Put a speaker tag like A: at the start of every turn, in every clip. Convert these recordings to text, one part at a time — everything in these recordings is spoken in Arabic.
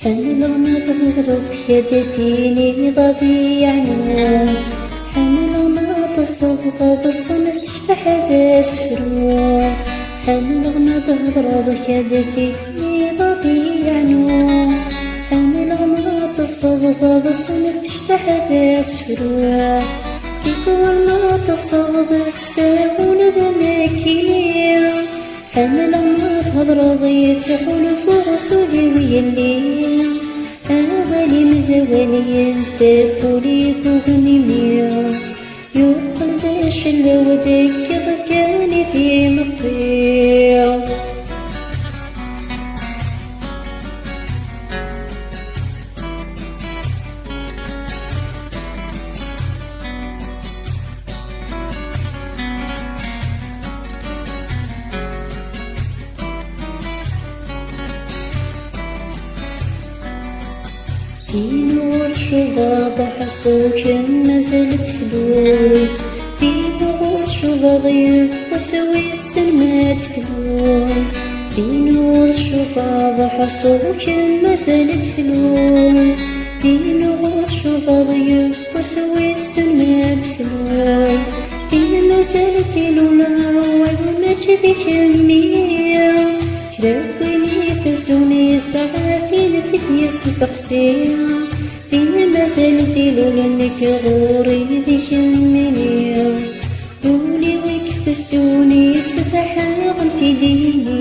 A: حمل ما تضرب يدتيني ضبيع نوم، حمل ما تصغى بالصمت تشبح ذا سفروم، حمل ما تضرب يدتيني ضبيع نوم، حمل ما تصغى بالصمت تشبح ذا سفروم، في كل ما تصغى بالساغون ذنكيني، حمل ما تضرب يتحول فرسولي ويلي، أنا غالي مذوالي تبولي كوغنيميا، يوقل ذا شلا ودك ضكاني ذي مقيا. في نور شباط حصوك مازالت تلوم، في نور شباط وسوي السمات تلوم، في نور شباط حصوك مازالت تلوم، في نور شباط وسوي السمات تلوم، في مازالت تلوم الرواد ومجد كمية، ربني فزوني ساعتين في ديس تقسيم، فينا مازال ديلو لنك غوري ذي يمنيا، قولي ويك فزوني سبحان في ديني.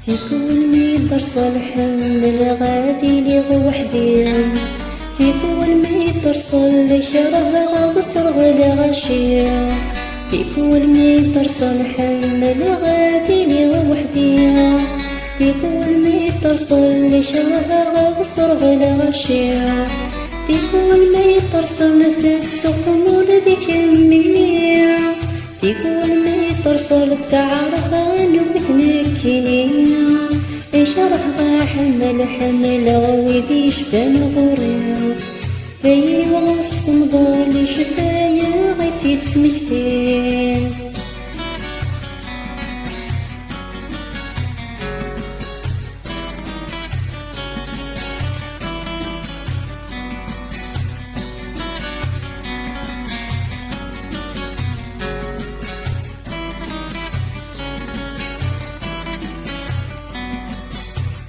A: في كل ميدر صالح من غادي لي وحدي، في كل ميدر صالح شرها غصر غلا غشيا، في كل ميدر صالح من غادي لي وحدي، في كل ميدر صالح شرها غصر غلا غشيا، في كل ميدر صالح تسوق مولدي كمية، في كل ميدر صالح تعرفها نبتنكينيا، شرح حمل حمل غويدي شفان غوريا، ذي وغصت مضالي شفايا غيتي تسمكتين.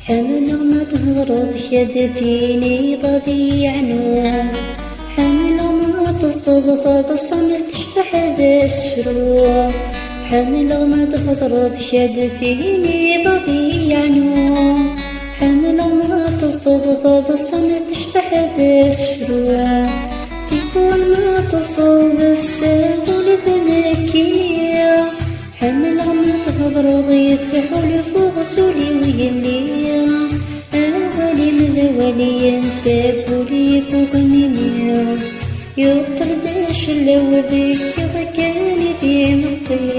A: حمل ما تهرض يدتيني ضبيع نوم، حمل ما تصغى بصمت تشبح ذا سفروم، حمل ما تهرض يدتيني ضبيع نوم، حمل ما تصغى بصمت تشبح ذا سفروم، في كل ما تصغى الساغون ذنكيا، حمل ما تهرض يتحول فرسولي ويلي، أنا غالي مذوالي تبولي كوغنيميا، يوقل ذا شلا وذيك ضكاني ذي مقيا.